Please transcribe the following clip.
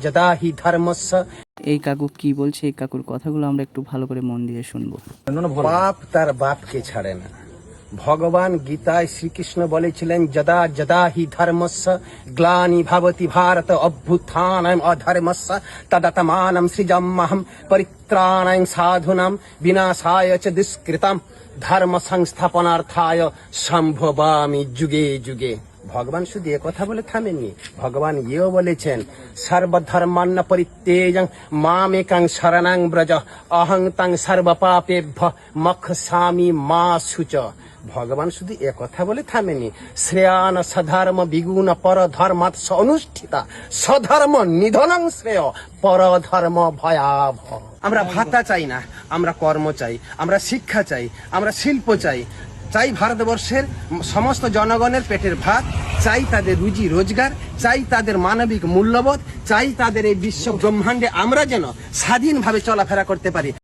যদা হি ধর্মস্য। এই কাকু কি বলছে, এই কাকুর কথাগুলো আমরা একটু ভালো করে মন দিয়ে শুনবো। পাপ তার বাপকে ছাড়ে না। ভগবান গীতায় শ্রীকৃষ্ণ বলেছিলেন যদা যদা হি ধর্মস্য গ্লানি ভবতি ভারত অভ্যুত্থানম অধর্মস্য তদাত্মানম সৃজাম্যহম পরিত্রাণায় সাধুনাম বিনাশায় চ দুষ্কৃতম ধর্ম সংস্থাপনার্থায় সম্ভবামি যুগে যুগে। ভগবান শুধু এ কথা বলে থামেননি, ভগবান ইয়েও বলেছেন সর্বধর্মান্ন পরিত্যেজং মামেকং শরণং ব্রজ অহং তং সর্বপাপেভ্য মোক্ষয়ামি মা শুচ। ভগবান শুধু এ কথা বলে থামেনি, শ্রেয়ান সধর্ম বিগুণ পরধর্মাৎ অনুষ্ঠিতা স্বধর্ম নিধনং শ্রেয় পরধর্ম ভয়াবহ। আমরা ভাতা চাই না, আমরা কর্ম চাই, আমরা শিক্ষা চাই, আমরা শিল্প চাই, চাই ভারতবর্ষের সমস্ত জনগণের পেটের ভাত, চাই তাদের রুজি রোজগার, চাই তাদের মানবিক মূল্যবোধ, চাই তাদের এই বিশ্ব ব্রহ্মাণ্ডে আমরা যেন স্বাধীনভাবে চলাফেরা করতে পারি।